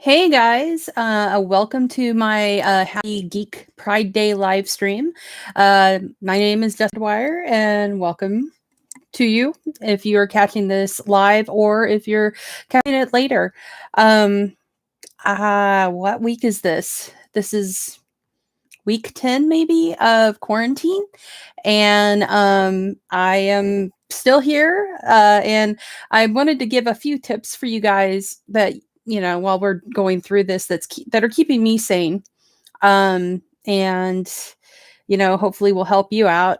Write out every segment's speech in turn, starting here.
Hey guys, welcome to my Happy Geek Pride Day live stream. My name is Justin Dwyer, and welcome to you if you are catching this live or if you're catching it later. Um, what week is this? This is week 10, maybe, of quarantine, and I am still here. And I wanted to give a few tips for you guys that while we're going through this that are keeping me sane, and hopefully will help you out.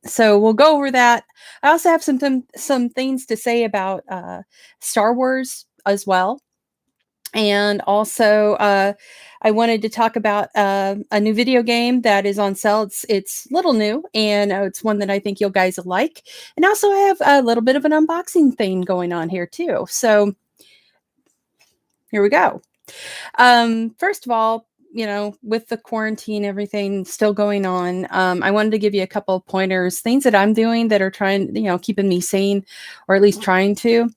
So we'll go over that. I also have some things to say about Star Wars as well. And also, I wanted to talk about a new video game that is on sale. It's little new, and it's one that I think you guys will like. And also, I have a little bit of an unboxing thing going on here too. So here we go. First of all, with the quarantine, everything still going on, I wanted to give you a couple of pointers, things that I'm doing that are trying, keeping me sane, or at least trying to.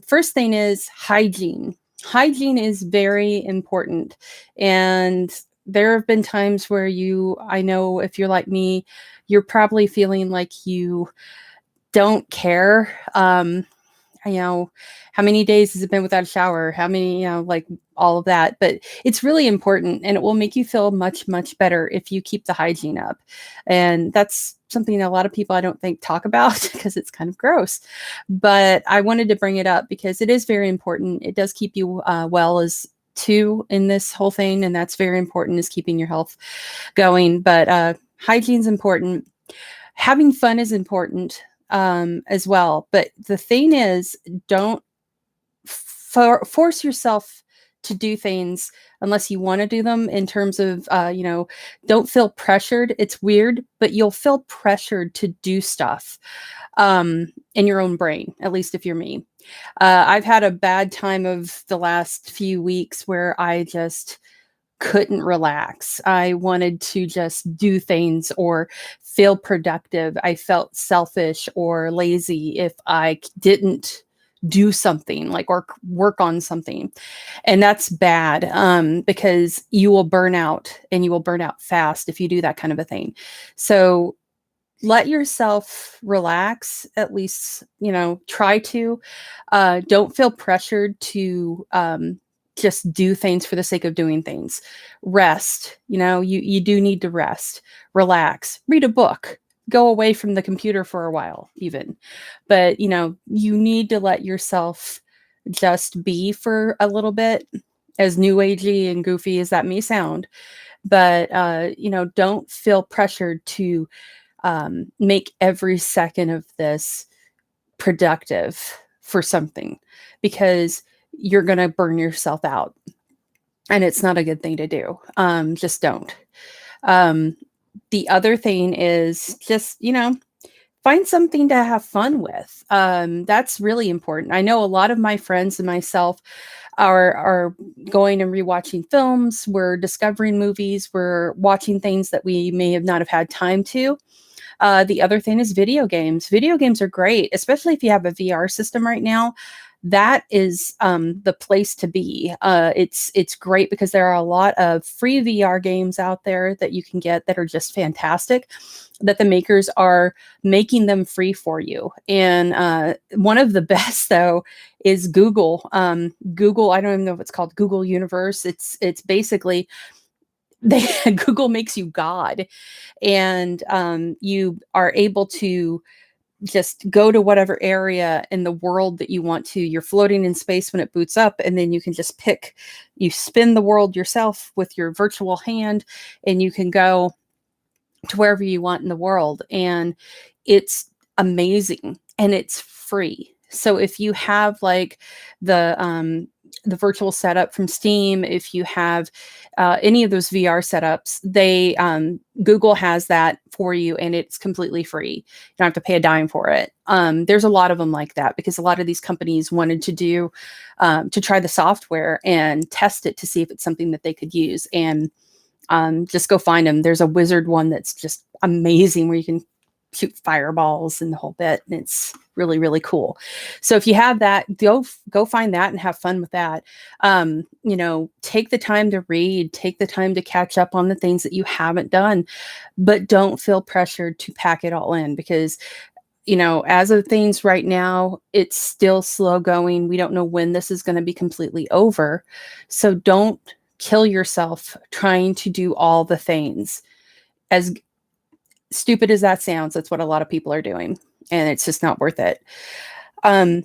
First thing is hygiene. Hygiene is very important. And there have been times where I know if you're like me, you're probably feeling like you don't care. How many days has it been without a shower? How many, like all of that. But it's really important, and it will make you feel much, much better if you keep the hygiene up. And that's something that a lot of people I don't think talk about because it's kind of gross. But I wanted to bring it up because it is very important. It does keep you well as too in this whole thing. And that's very important, is keeping your health going. But hygiene is important. Having fun is important as well. But the thing is, don't force yourself to do things unless you want to do them, in terms of, don't feel pressured. It's weird, but you'll feel pressured to do stuff in your own brain, at least if you're me. I've had a bad time of the last few weeks where I just couldn't relax. I wanted to just do things or feel productive. I felt selfish or lazy if I didn't do something, like, or work on something. And that's bad, because you will burn out, and you will burn out fast if you do that kind of a thing. So let yourself relax, at least, try to. Don't feel pressured to just do things for the sake of doing things. Rest. You do need to rest, relax, read a book, go away from the computer for a while even. But you need to let yourself just be for a little bit, as new agey and goofy as that may sound. But don't feel pressured to make every second of this productive for something, because you're going to burn yourself out, and it's not a good thing to do. Just don't. The other thing is just, find something to have fun with. That's really important. I know a lot of my friends and myself are going and rewatching films. We're discovering movies. We're watching things that we may have not have had time to. The other thing is video games. Video games are great, especially if you have a VR system right now. That is the place to be. It's great because there are a lot of free VR games out there that you can get that are just fantastic, that the makers are making them free for you. And one of the best, though, is Google. Google, I don't even know if it's called Google Universe. It's basically Google makes you God, and you are able to just go to whatever area in the world that you want to. You're floating in space when it boots up, and then you can just you spin the world yourself with your virtual hand, and you can go to wherever you want in the world. And it's amazing, and it's free. So if you have like the virtual setup from Steam, if you have any of those VR setups, Google has that for you, and it's completely free. You don't have to pay a dime for it. There's a lot of them like that, because a lot of these companies wanted to try the software and test it to see if it's something that they could use. And just go find them. There's a Wizard one that's just amazing, where you can shoot fireballs and the whole bit. And it's really, really cool. So if you have that, go find that and have fun with that. Take the time to read, take the time to catch up on the things that you haven't done, but don't feel pressured to pack it all in, because as of things right now, it's still slow going. We don't know when this is going to be completely over. So don't kill yourself trying to do all the things. As stupid as that sounds, that's what a lot of people are doing, and it's just not worth it. The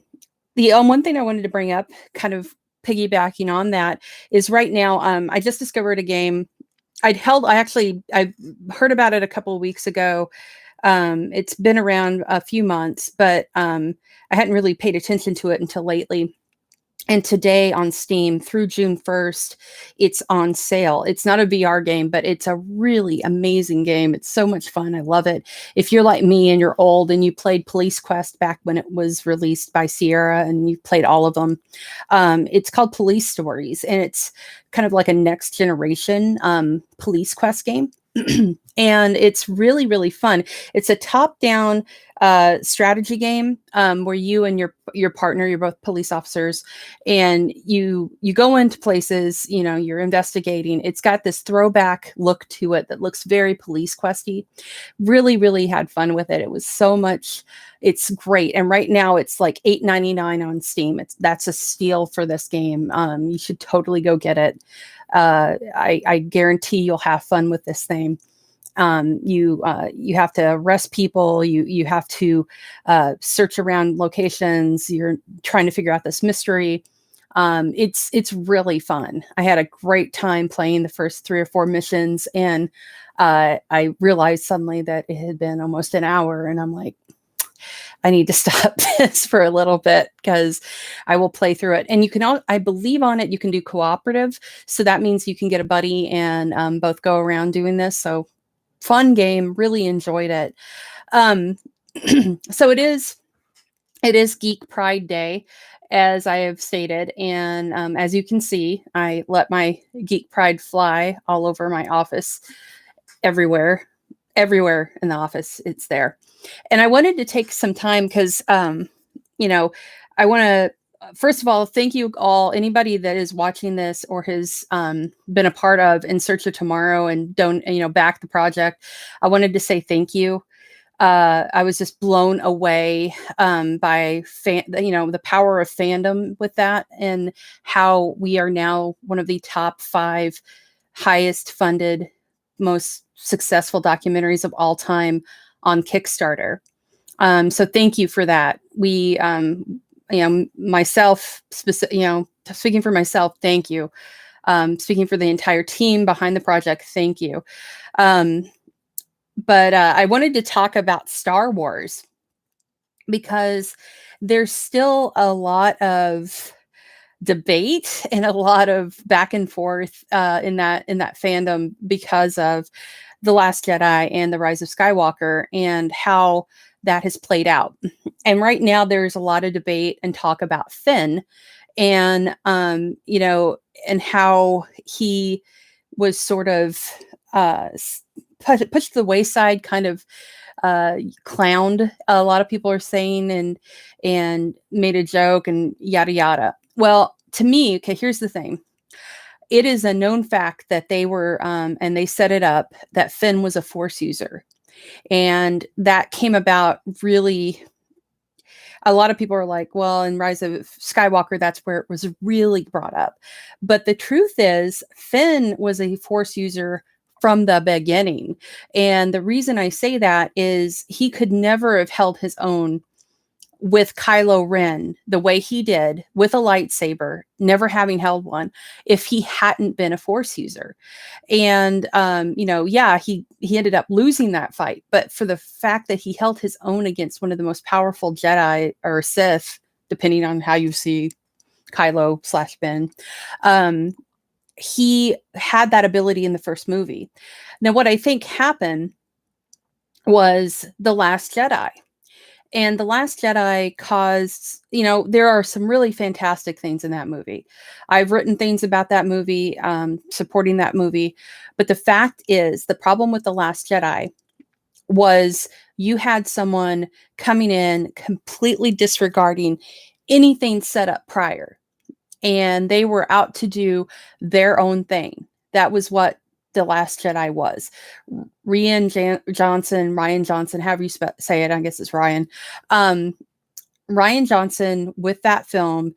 one thing I wanted to bring up, kind of piggybacking on that, is right now, I just discovered a game. I heard about it a couple of weeks ago. It's been around a few months, but I hadn't really paid attention to it until lately. And today on Steam through June 1st, it's on sale. It's not a VR game, but it's a really amazing game. It's so much fun. I love it. If you're like me and you're old and you played Police Quest back when it was released by Sierra and you played all of them, it's called Police Stories. And it's kind of like a next generation Police Quest game. And it's really, really fun. It's a top-down strategy game where you and your partner, you're both police officers, and you go into places, you're investigating. It's got this throwback look to it that looks very Police Questy. Really, really had fun with it. It was so much. It's great. And right now it's like $8.99 on Steam. That's a steal for this game. You should totally go get it. I guarantee you'll have fun with this thing. You have to arrest people. You have to search around locations. You're trying to figure out this mystery. It's really fun. I had a great time playing the first 3 or 4 missions, and I realized suddenly that it had been almost an hour, and I'm like, I need to stop this for a little bit, because I will play through it. And you can I believe on it, you can do cooperative. So that means you can get a buddy and both go around doing this. So fun game, really enjoyed it. So it is Geek Pride Day, as I have stated. And as you can see, I let my Geek Pride fly all over my office, everywhere in the office. It's there. And I wanted to take some time because, I want to, first of all, thank you all, anybody that is watching this or has been a part of In Search of Tomorrow and back the project. I wanted to say thank you. I was just blown away by the power of fandom with that, and how we are now one of the top 5 highest funded, most successful documentaries of all time on Kickstarter. So thank you for that. We, myself, speaking for myself, thank you. Speaking for the entire team behind the project, thank you. But I wanted to talk about Star Wars, because there's still a lot of debate and a lot of back and forth in that fandom because of The Last Jedi and The Rise of Skywalker and how that has played out. And right now there's a lot of debate and talk about Finn and, and how he was sort of pushed to the wayside, kind of clowned, a lot of people are saying, and made a joke and yada, yada. Well, to me, okay, here's the thing. It is a known fact that they were, and they set it up, that Finn was a Force user. And that came about really, a lot of people are like, well, in Rise of Skywalker, that's where it was really brought up. But the truth is, Finn was a Force user from the beginning. And the reason I say that is he could never have held his own with Kylo Ren the way he did with a lightsaber, never having held one, if he hadn't been a Force user. And, he ended up losing that fight. But for the fact that he held his own against one of the most powerful Jedi or Sith, depending on how you see Kylo/Ben, he had that ability in the first movie. Now, what I think happened was The Last Jedi. And The Last Jedi caused, there are some really fantastic things in that movie. I've written things about that movie, supporting that movie. But the fact is, the problem with The Last Jedi was you had someone coming in completely disregarding anything set up prior, and they were out to do their own thing. That was what The Last Jedi was. Ryan Johnson, however you say it, I guess it's Ryan. Ryan Johnson with that film,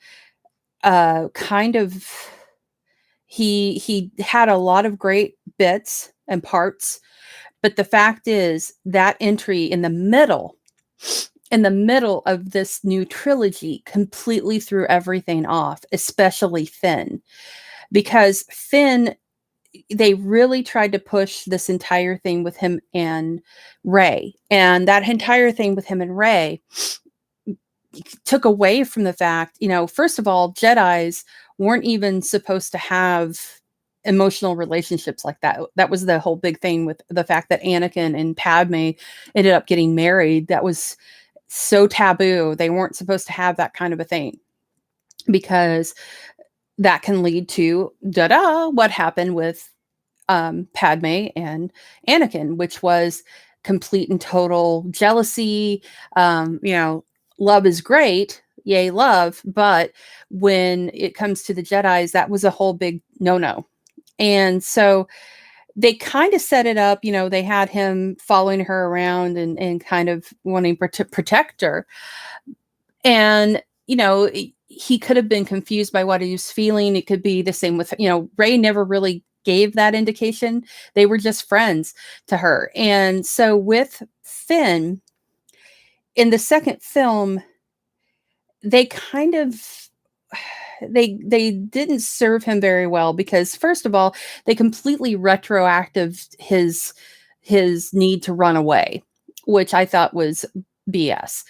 kind of, he had a lot of great bits and parts, but the fact is that entry in the middle of this new trilogy completely threw everything off, especially Finn, because Finn, they really tried to push this entire thing with him and Rey, and that entire thing with him and Rey took away from the fact, first of all, Jedis weren't even supposed to have emotional relationships like that. That was the whole big thing with the fact that Anakin and Padme ended up getting married. That was so taboo. They weren't supposed to have that kind of a thing, because that can lead to what happened with Padme and Anakin, which was complete and total jealousy. Love is great, yay love, but when it comes to the Jedis, that was a whole big no-no. And so they kind of set it up, they had him following her around and kind of wanting to protect her. And, he could have been confused by what he was feeling. It could be the same with, Rey never really gave that indication. They were just friends to her. And so with Finn, in the second film, they kind of they didn't serve him very well, because first of all, they completely retroactive his need to run away, which I thought was BS.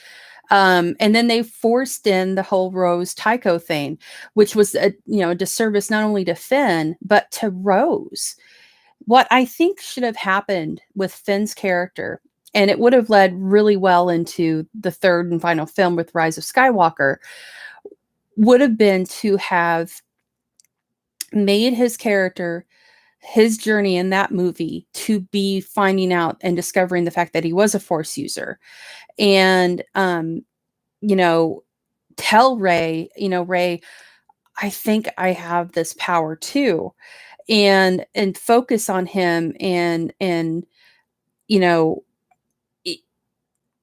And then they forced in the whole Rose Tycho thing, which was a disservice not only to Finn but to Rose. What I think should have happened with Finn's character, and it would have led really well into the third and final film with Rise of Skywalker, would have been to have made his character, his journey in that movie, to be finding out and discovering the fact that he was a Force user. And, tell Rey, Rey, I think I have this power too. And focus on him, and it,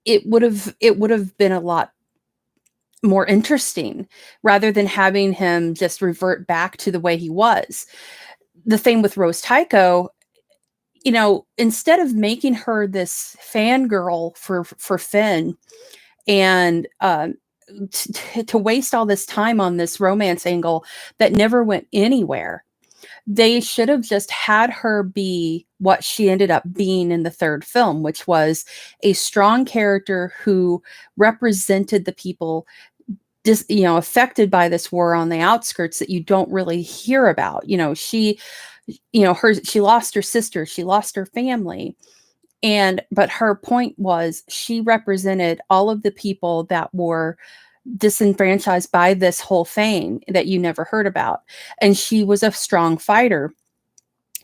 it would have been a lot more interesting, rather than having him just revert back to the way he was. The thing with Rose Tycho, instead of making her this fangirl for Finn, and to waste all this time on this romance angle that never went anywhere, they should have just had her be what she ended up being in the third film, which was a strong character who represented the people affected by this war on the outskirts that you don't really hear about. She lost her sister, she lost her family. But her point was, she represented all of the people that were disenfranchised by this whole thing that you never heard about. And she was a strong fighter.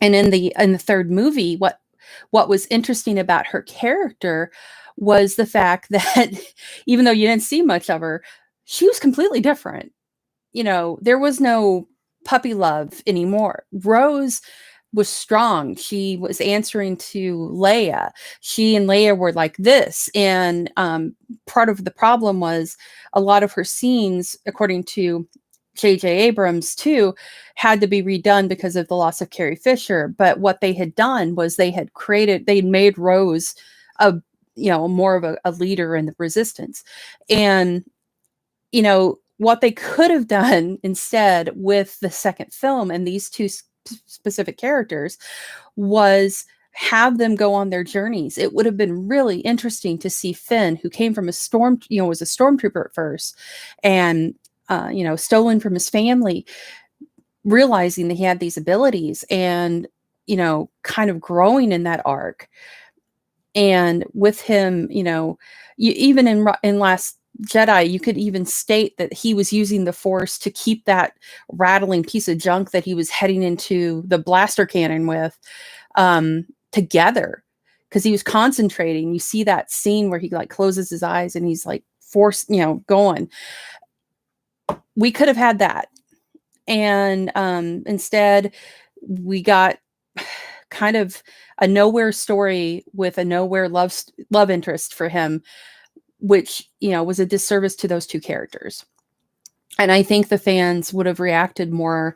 And in the third movie, what was interesting about her character was the fact that even though you didn't see much of her, she was completely different. There was no puppy love anymore. Rose was strong. She was answering to Leia. She and Leia were like this. And part of the problem was a lot of her scenes, according to J.J. Abrams too, had to be redone because of the loss of Carrie Fisher. But what they had done was they made Rose more of a leader in the resistance. And what they could have done instead with the second film and these two specific characters was have them go on their journeys. It would have been really interesting to see Finn, who came from was a stormtrooper at first, and stolen from his family, realizing that he had these abilities, and kind of growing in that arc. And with him, even in Last Jedi, you could even state that he was using the Force to keep that rattling piece of junk that he was heading into the blaster cannon with together. because he was concentrating. You see that scene where he like closes his eyes and he's like forced, going. We could have had that. And instead, we got kind of a nowhere story with a nowhere love interest for him, which, was a disservice to those two characters. And I think the fans would have reacted more,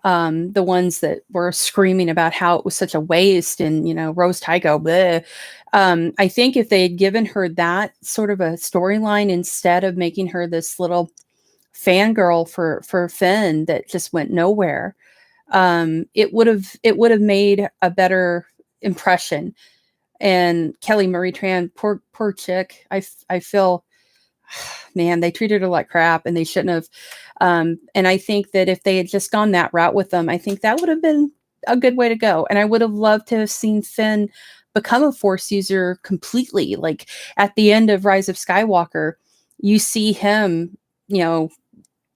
the ones that were screaming about how it was such a waste and, Rose Tycho, bleh. I think if they had given her that sort of a storyline instead of making her this little fangirl for Finn that just went nowhere, it would have made a better impression. And Kelly Marie Tran, poor chick. I feel, man, they treated her like crap, and they shouldn't have. And I think that if they had just gone that route with them, I think that would have been a good way to go. And I would have loved to have seen Finn become a Force user completely. Like at the end of Rise of Skywalker, you see him,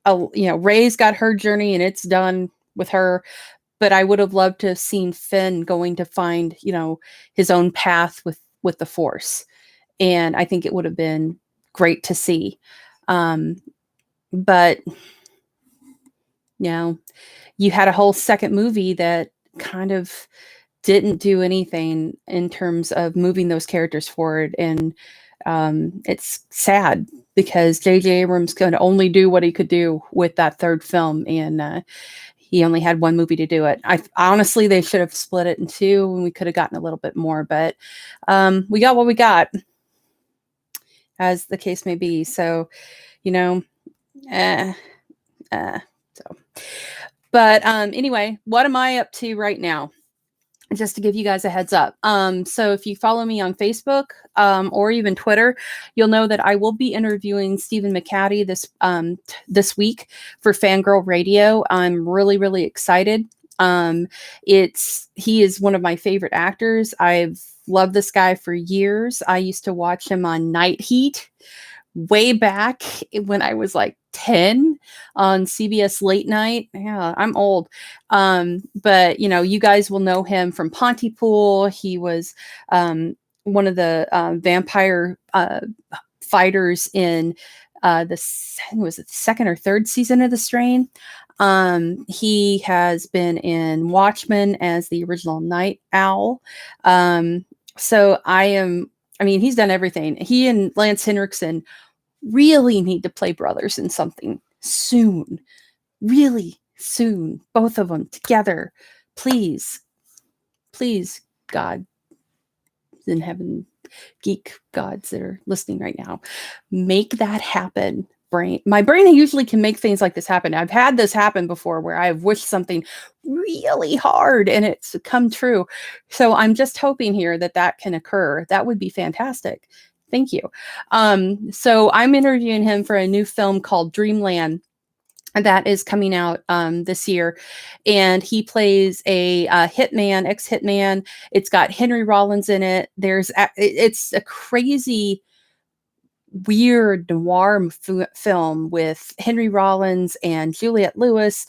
Rey's got her journey and it's done with her. But I would have loved to have seen Finn going to find, his own path with the Force. And I think it would have been great to see. But, you had a whole second movie that kind of didn't do anything in terms of moving those characters forward. And it's sad because J.J. Abrams could only do what he could do with that third film. And he only had one movie to do it. Honestly, they should have split it in two and we could have gotten a little bit more, but we got what we got, as the case may be. So, but anyway, what am I up to right now? Just to give you guys a heads up. So if you follow me on Facebook or even Twitter, you'll know that I will be interviewing Stephen McHattie this week for Fangirl Radio. I'm really, really excited. He is one of my favorite actors. I've loved this guy for years. I used to watch him on Night Heat way back when I was like 10 on CBS late night. Yeah, I'm old. But you guys will know him from Pontypool. He was one of the vampire fighters in the second or third season of The Strain. He has been in Watchmen as the original Night Owl. So he's done everything. He and Lance Henriksen really need to play brothers in something soon. Really soon. Both of them together. Please. Please, God in heaven, geek gods that are listening right now, make that happen. My brain usually can make things like this happen. I've had this happen before where I've wished something really hard and it's come true. So I'm just hoping here that can occur. That would be fantastic. Thank you. So I'm interviewing him for a new film called Dreamland that is coming out this year, and he plays a hitman, ex-hitman. It's got Henry Rollins in it. It's a crazy, weird noir film with Henry Rollins and Juliette Lewis.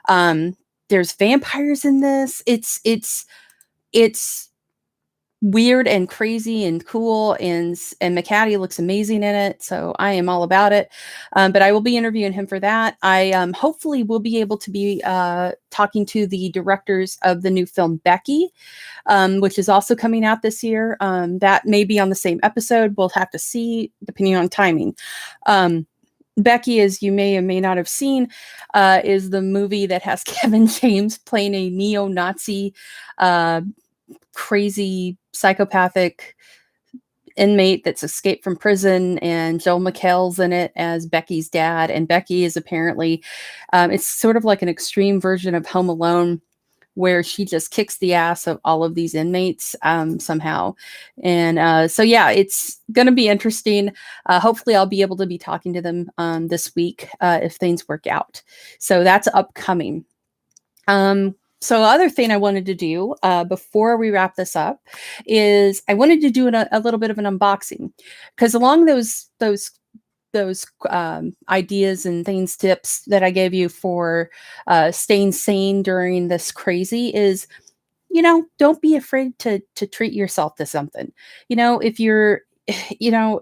There's vampires in this. It's weird and crazy and cool, and McHattie looks amazing in it, so I am all about it. But I will be interviewing him for that. I hopefully will be able to be talking to the directors of the new film Becky, which is also coming out this year. That may be on the same episode. We'll have to see, depending on timing. Becky, as you may or may not have seen, is the movie that has Kevin James playing a neo-Nazi crazy psychopathic inmate that's escaped from prison, and Joel McHale's in it as Becky's dad. And Becky is apparently it's sort of like an extreme version of Home Alone, where she just kicks the ass of all of these inmates somehow. And so yeah, it's going to be interesting. Hopefully I'll be able to be talking to them this week if things work out. So that's upcoming. So other thing I wanted to do before we wrap this up is I wanted to do a little bit of an unboxing, because along those ideas and things, tips that I gave you for staying sane during this crazy is don't be afraid to treat yourself to something. If you're, you know,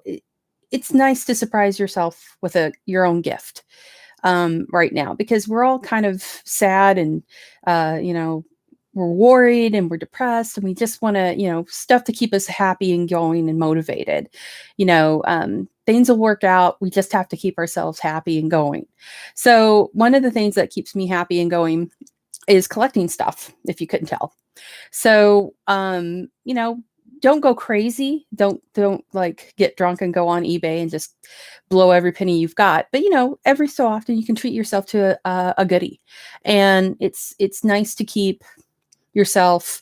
it's nice to surprise yourself with your own gift right now, because we're all kind of sad and, we're worried and we're depressed and we just want to, stuff to keep us happy and going and motivated. Things will work out. We just have to keep ourselves happy and going. So one of the things that keeps me happy and going is collecting stuff, if you couldn't tell. So, don't go crazy. Don't like get drunk and go on eBay and just blow every penny you've got. But every so often you can treat yourself to a goodie, and it's nice to keep yourself,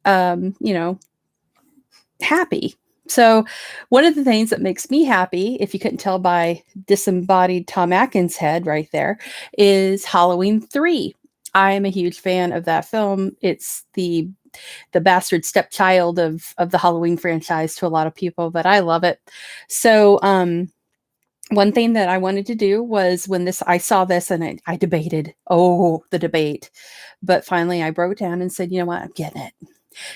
happy. So one of the things that makes me happy, if you couldn't tell by disembodied Tom Atkins' head right there, is Halloween 3. I am a huge fan of that film. It's the bastard stepchild of the Halloween franchise to a lot of people, but I love it. So one thing that I wanted to do was when I saw this and I debated, the debate, but finally I broke down and said, you know what, I'm getting it.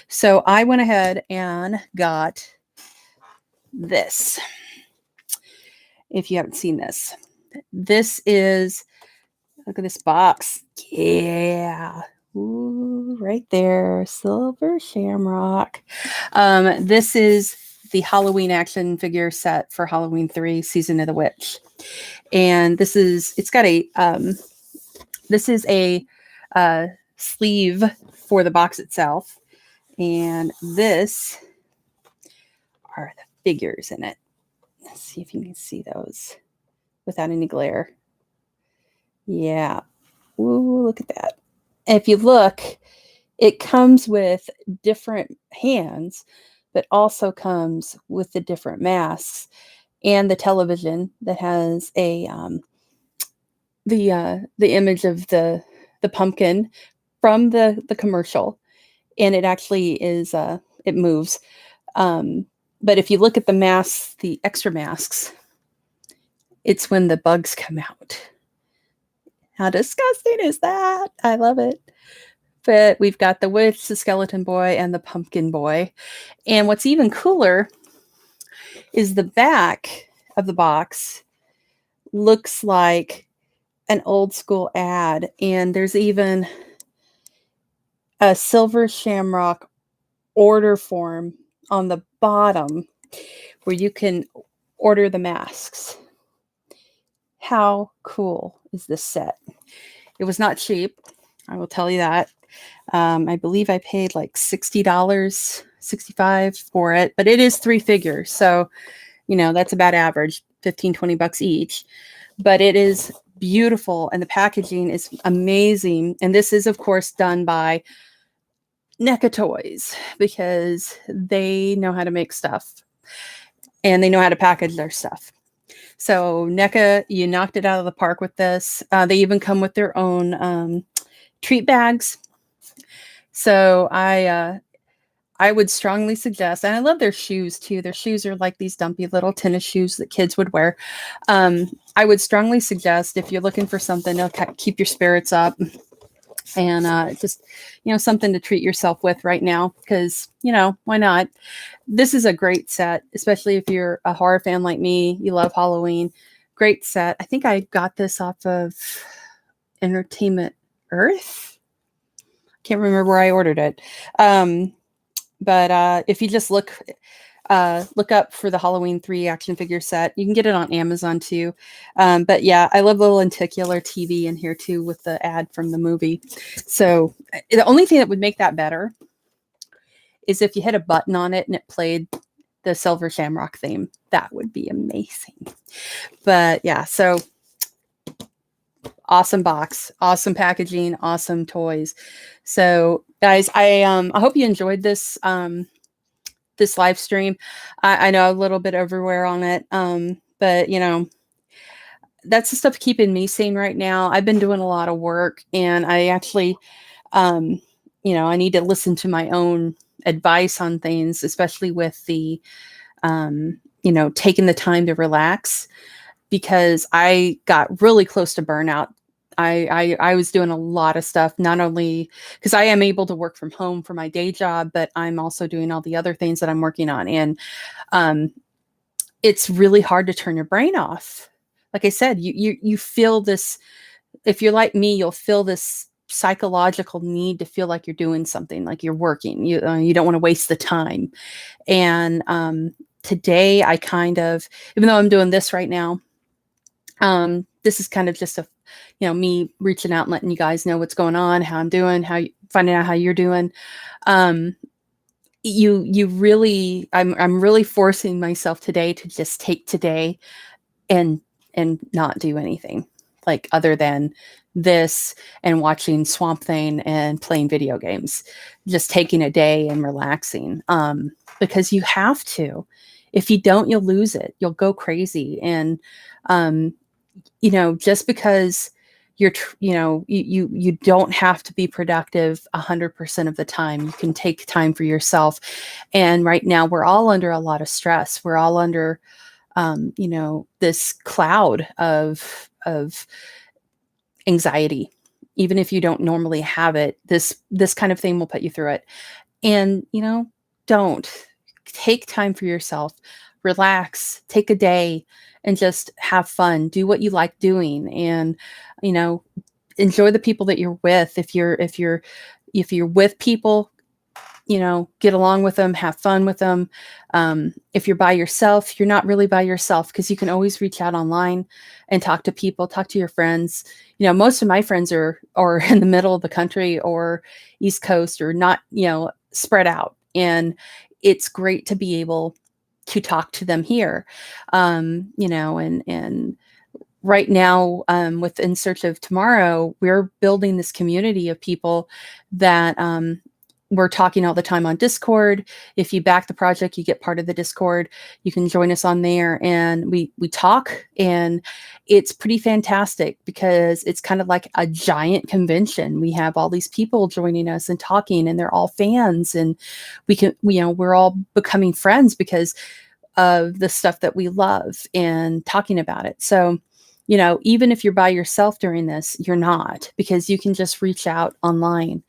So I went ahead and got this. If you haven't seen this, look at this box. Yeah. Ooh, right there. Silver Shamrock. This is the Halloween action figure set for Halloween 3 Season of the Witch. And this is a sleeve for the box itself. And this are the figures in it. Let's see if you can see those without any glare. Yeah. Ooh, look at that. If you look, it comes with different hands, but also comes with the different masks and the television that has the image of the pumpkin from the commercial, and it actually is it moves. But if you look at the masks, the extra masks, it's when the bugs come out. How disgusting is that? I love it. But we've got the witch, the skeleton boy, and the pumpkin boy. And what's even cooler is the back of the box looks like an old school ad. And there's even a silver shamrock order form on the bottom where you can order the masks. How cool is this set? It was not cheap, I will tell you that. I believe I paid like $60, $65 for it, but it is 3 figures. So, that's about average, $15-20 each. But it is beautiful and the packaging is amazing. And this is, of course, done by NECA Toys because they know how to make stuff and they know how to package their stuff. So NECA, you knocked it out of the park with this. They even come with their own treat bags. So I would strongly suggest, and I love their shoes too. Their shoes are like these dumpy little tennis shoes that kids would wear. I would strongly suggest if you're looking for something to keep your spirits up and just, something to treat yourself with right now, because, why not? This is a great set, especially if you're a horror fan like me, you love Halloween. Great set. I think I got this off of Entertainment Earth. Can't remember where I ordered it. But if you just look up for the Halloween 3 action figure set, you can get it on Amazon too. But yeah, I love the lenticular TV in here too with the ad from the movie. So the only thing that would make that better is if you hit a button on it and it played the Silver Shamrock theme. That would be amazing. But yeah, so awesome box, awesome packaging, awesome toys. So guys, I hope you enjoyed this this live stream. I know a little bit everywhere on it, but that's the stuff keeping me sane right now. I've been doing a lot of work, and I actually, I need to listen to my own advice on things, especially with the, taking the time to relax, because I got really close to burnout I was doing a lot of stuff, not only because I am able to work from home for my day job, but I'm also doing all the other things that I'm working on. And um, it's really hard to turn your brain off. Like I said, you feel this. If you're like me, you'll feel this psychological need to feel like you're doing something, like you're working. You don't want to waste the time. And today, I kind of, even though I'm doing this right now, this is kind of just a, me reaching out and letting you guys know what's going on, how I'm doing, finding out how you're doing. Um, you really, I'm really forcing myself today to just take today and not do anything like other than this and watching Swamp Thing and playing video games, just taking a day and relaxing. Because you have to. If you don't, you'll lose it. You'll go crazy. And um, just because you don't have to be productive 100% of the time. You can take time for yourself. And right now we're all under a lot of stress. We're all under this cloud of anxiety. Even if you don't normally have it, this kind of thing will put you through it. And don't take time for yourself, relax, take a day, and just have fun. Do what you like doing, and enjoy the people that you're with. If you're with people, get along with them, have fun with them. If you're by yourself, you're not really by yourself, because you can always reach out online and talk to people, talk to your friends. Most of my friends are in the middle of the country or East Coast, or not, spread out. And it's great to be able to talk to them here. And right now, with In Search of Tomorrow, we're building this community of people that we're talking all the time on Discord. If you back the project, you get part of the Discord. You can join us on there, and we talk, and it's pretty fantastic because it's kind of like a giant convention. We have all these people joining us and talking, and they're all fans, and we're all becoming friends because of the stuff that we love and talking about it. So, even if you're by yourself during this, you're not, because you can just reach out online,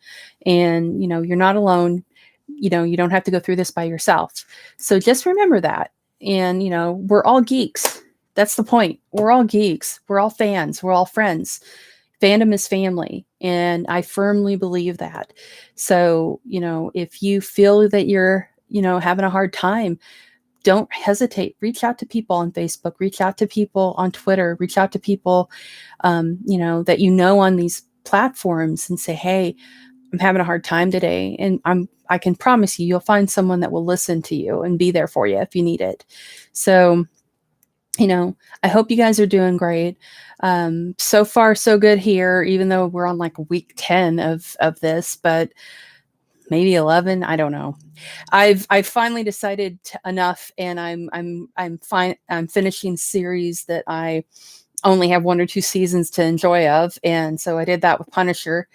and, you're not alone. You don't have to go through this by yourself. So just remember that. And, we're all geeks. That's the point. We're all geeks. We're all fans. We're all friends. Fandom is family. And I firmly believe that. So, if you feel that you're, having a hard time, don't hesitate. Reach out to people on Facebook, reach out to people on Twitter, reach out to people, that on these platforms, and say, hey, I'm having a hard time today. And I can promise you'll find someone that will listen to you and be there for you if you need it. So, I hope you guys are doing great. So far, so good here, even though we're on like week 10 of this, but maybe 11. I don't know. I've finally decided enough, and I'm fine. I'm finishing series that I only have 1 or 2 seasons to enjoy of, and so I did that with Punisher.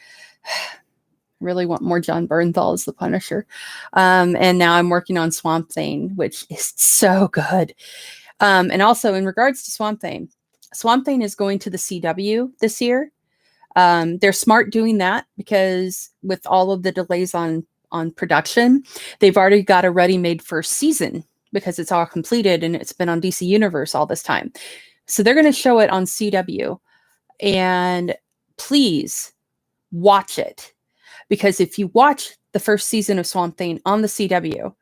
Really want more John Bernthal as the Punisher, and now I'm working on Swamp Thing, which is so good. And also, in regards to Swamp Thing is going to the CW this year. They're smart doing that because with all of the delays on production, they've already got a ready-made first season because it's all completed and it's been on DC Universe all this time. So they're going to show it on CW, and please watch it, because if you watch the first season of Swamp Thing on the CW,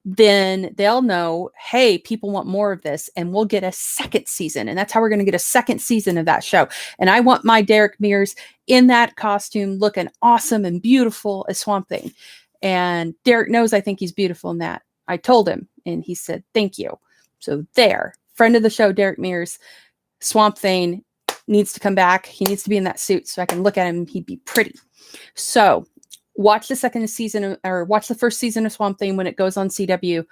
then they'll know, hey, people want more of this, and we'll get a second season. And that's how we're going to get a second season of that show. And I want my Derek Mears in that costume, looking awesome and beautiful as Swamp Thing. And Derek knows I think he's beautiful in that. I told him, and he said, thank you. So there, friend of the show, Derek Mears, Swamp Thing needs to come back. He needs to be in that suit so I can look at him. He'd be pretty. So watch the second season, or watch the first season of Swamp Thing when it goes on CW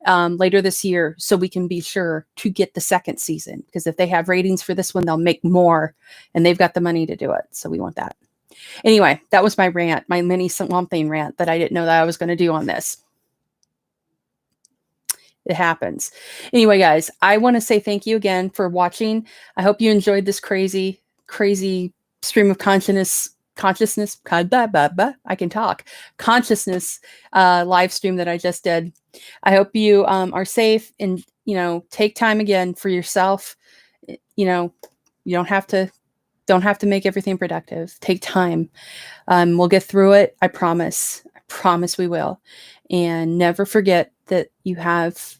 later this year, so we can be sure to get the second season, because if they have ratings for this one, they'll make more, and they've got the money to do it. So we want that. Anyway, that was my rant, my mini Swamp Thing rant that I didn't know that I was going to do on this. It happens. Anyway, guys, I want to say thank you again for watching. I hope you enjoyed this crazy stream of consciousness, I can talk, consciousness live stream that I just did. I hope you are safe and, take time again for yourself. You know, you don't have to make everything productive. Take time. We'll get through it. I promise. I promise we will. And never forget that you have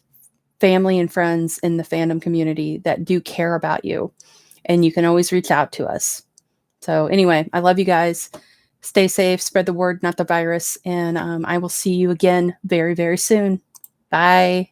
family and friends in the fandom community that do care about you. And you can always reach out to us. So anyway, I love you guys. Stay safe, spread the word, not the virus. And I will see you again very, very soon. Bye.